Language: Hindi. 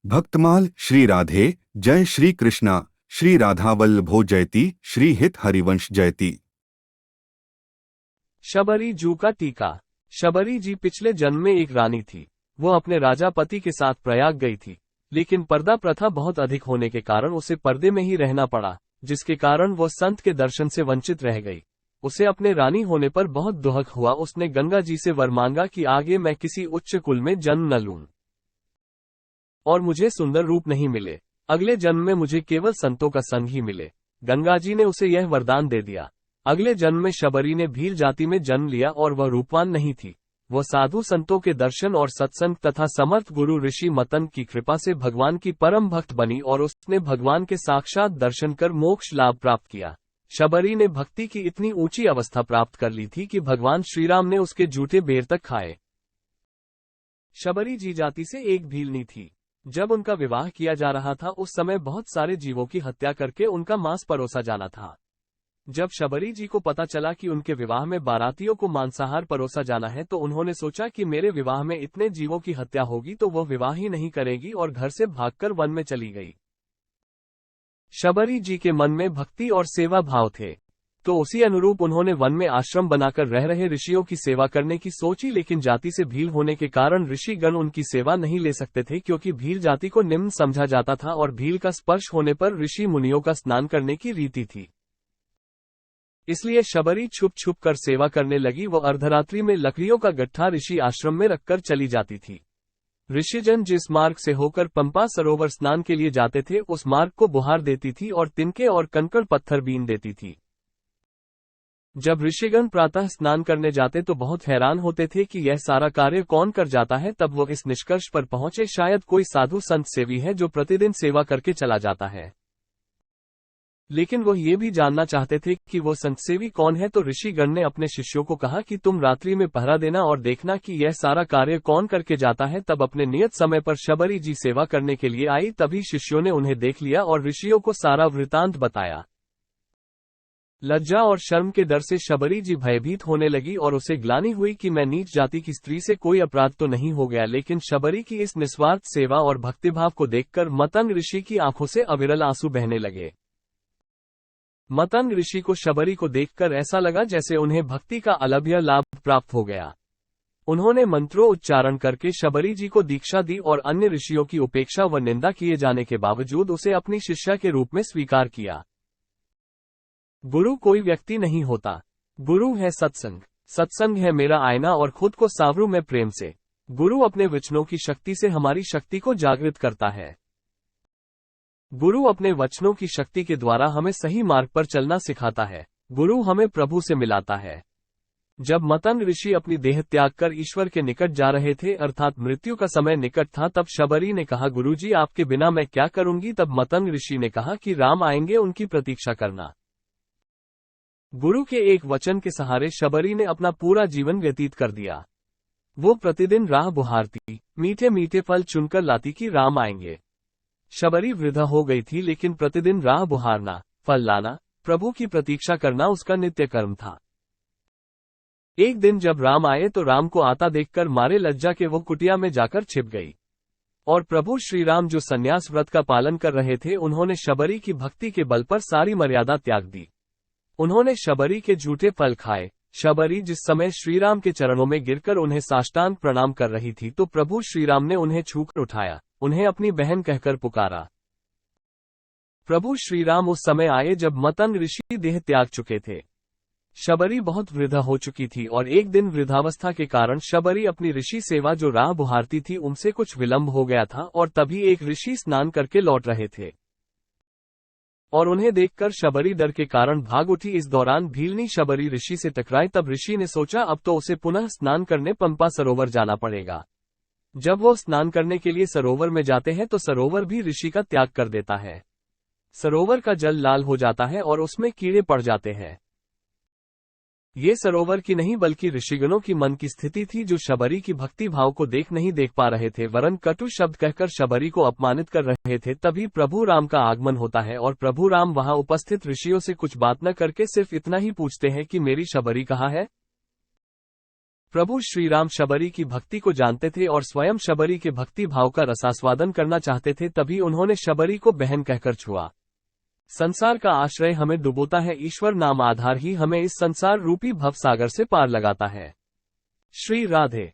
भक्तमाल श्री राधे जय श्री कृष्णा श्री राधा वल्लभो जयति श्री हित हरिवंश जयति। शबरी जू का टीका। शबरी जी पिछले जन्म में एक रानी थी। वो अपने राजा पति के साथ प्रयाग गई थी, लेकिन पर्दा प्रथा बहुत अधिक होने के कारण उसे पर्दे में ही रहना पड़ा, जिसके कारण वो संत के दर्शन से वंचित रह गई। उसे अपने रानी होने पर बहुत दुख हुआ। उसने गंगा जी से वर मांगा कि आगे मैं किसी उच्च कुल में जन्म न लूं और मुझे सुंदर रूप नहीं मिले। अगले जन्म में मुझे केवल संतों का संग ही मिले। गंगा जी ने उसे यह वरदान दे दिया। अगले जन्म में शबरी ने भील जाति में जन्म लिया और वह रूपवान नहीं थी। वह साधु संतों के दर्शन और सत्संग तथा समर्थ गुरु ऋषि मतन की कृपा से भगवान की परम भक्त बनी और उसने भगवान के साक्षात दर्शन कर मोक्ष लाभ प्राप्त किया। शबरी ने भक्ति की इतनी ऊंची अवस्था प्राप्त कर ली थी कि भगवान श्रीराम ने उसके जूठे बेर तक खाए। शबरी जी जाति से एक भीलनी थी। जब उनका विवाह किया जा रहा था उस समय बहुत सारे जीवों की हत्या करके उनका मांस परोसा जाना था। जब शबरी जी को पता चला कि उनके विवाह में बारातियों को मांसाहार परोसा जाना है तो उन्होंने सोचा कि मेरे विवाह में इतने जीवों की हत्या होगी तो वह विवाह ही नहीं करेगी और घर से भागकर वन में चली गई। शबरी जी के मन में भक्ति और सेवा भाव थे, तो उसी अनुरूप उन्होंने वन में आश्रम बनाकर रह रहे ऋषियों की सेवा करने की सोची, लेकिन जाति से भील होने के कारण ऋषिगण उनकी सेवा नहीं ले सकते थे, क्योंकि भील जाति को निम्न समझा जाता था और भील का स्पर्श होने पर ऋषि मुनियों का स्नान करने की रीति थी। इसलिए शबरी छुप छुप कर सेवा करने लगी। वो अर्धरात्रि में लकड़ियों का गट्ठा ऋषि आश्रम में रखकर चली जाती थी। ऋषिजन जिस मार्ग से होकर पंपा सरोवर स्नान के लिए जाते थे उस मार्ग को बुहार देती थी और तिनके और कंकड़ पत्थर बीन देती थी। जब ऋषिगण प्रातः स्नान करने जाते तो बहुत हैरान होते थे कि यह सारा कार्य कौन कर जाता है। तब वो इस निष्कर्ष पर पहुंचे शायद कोई साधु संत सेवी है जो प्रतिदिन सेवा करके चला जाता है। लेकिन वो ये भी जानना चाहते थे कि वो संत सेवी कौन है। तो ऋषिगण ने अपने शिष्यों को कहा कि तुम रात्रि में पहरा देना और देखना कि यह सारा कार्य कौन करके जाता है। तब अपने नियत समय पर शबरी जी सेवा करने के लिए आई। तभी शिष्यों ने उन्हें देख लिया और ऋषियों को सारा वृतांत बताया। लज्जा और शर्म के डर से शबरी जी भयभीत होने लगी और उसे ग्लानि हुई कि मैं नीच जाति की स्त्री से कोई अपराध तो नहीं हो गया। लेकिन शबरी की इस निस्वार्थ सेवा और भक्तिभाव को देखकर मतंग ऋषि की आंखों से अविरल आंसू बहने लगे। मतंग ऋषि को शबरी को देखकर ऐसा लगा जैसे उन्हें भक्ति का अलभ्य लाभ प्राप्त हो गया। उन्होंने मंत्रों उच्चारण करके शबरी जी को दीक्षा दी और अन्य ऋषियों की उपेक्षा व निंदा किए जाने के बावजूद उसे अपनी शिष्या के रूप में स्वीकार किया। गुरु कोई व्यक्ति नहीं होता, गुरु है सत्संग। सत्संग है मेरा आईना और खुद को सावरूं मैं प्रेम से। गुरु अपने वचनों की शक्ति से हमारी शक्ति को जागृत करता है। गुरु अपने वचनों की शक्ति के द्वारा हमें सही मार्ग पर चलना सिखाता है। गुरु हमें प्रभु से मिलाता है। जब मतंग ऋषि अपनी देह त्याग कर ईश्वर के निकट जा रहे थे, अर्थात मृत्यु का समय निकट था, तब शबरी ने कहा, गुरुजी आपके बिना मैं क्या करूंगी। तब मतंग ऋषि ने कहा कि राम आएंगे, उनकी प्रतीक्षा करना। गुरु के एक वचन के सहारे शबरी ने अपना पूरा जीवन व्यतीत कर दिया। वो प्रतिदिन राह बुहारती, मीठे मीठे फल चुनकर लाती कि राम आएंगे। शबरी वृद्धा हो गई थी, लेकिन प्रतिदिन राह बुहारना, फल लाना, प्रभु की प्रतीक्षा करना उसका नित्य कर्म था। एक दिन जब राम आए तो राम को आता देखकर मारे लज्जा के वो कुटिया में जाकर छिप गई और प्रभु श्रीराम जो संन्यास व्रत का पालन कर रहे थे, उन्होंने शबरी की भक्ति के बल पर सारी मर्यादा त्याग दी। उन्होंने शबरी के झूठे फल खाए। शबरी जिस समय श्रीराम के चरणों में गिरकर उन्हें साष्टांग प्रणाम कर रही थी तो प्रभु श्रीराम ने उन्हें छूकर उठाया, उन्हें अपनी बहन कहकर पुकारा। प्रभु श्रीराम उस समय आए जब मतंग ऋषि देह त्याग चुके थे। शबरी बहुत वृद्धा हो चुकी थी और एक दिन वृद्धावस्था के कारण शबरी अपनी ऋषि सेवा जो राह बुहारती थी उनसे कुछ विलंब हो गया था और तभी एक ऋषि स्नान करके लौट रहे थे और उन्हें देखकर शबरी डर के कारण भाग उठी। इस दौरान भीलनी शबरी ऋषि से टकराई। तब ऋषि ने सोचा अब तो उसे पुनः स्नान करने पंपा सरोवर जाना पड़ेगा। जब वो स्नान करने के लिए सरोवर में जाते हैं तो सरोवर भी ऋषि का त्याग कर देता है। सरोवर का जल लाल हो जाता है और उसमें कीड़े पड़ जाते हैं। ये सरोवर की नहीं बल्कि ऋषिगणों की मन की स्थिति थी, जो शबरी की भक्ति भाव को नहीं देख पा रहे थे, वरन कटु शब्द कहकर शबरी को अपमानित कर रहे थे। तभी प्रभु राम का आगमन होता है और प्रभु राम वहां उपस्थित ऋषियों से कुछ बात न करके सिर्फ इतना ही पूछते हैं कि मेरी शबरी कहाँ है। प्रभु श्री राम शबरी की भक्ति को जानते थे और स्वयं शबरी के भक्ति भाव का रसास्वादन करना चाहते थे, तभी उन्होंने शबरी को बहन कहकर छुआ। संसार का आश्रय हमें डुबोता है, ईश्वर नाम आधार ही हमें इस संसार रूपी भवसागर से पार लगाता है। श्री राधे।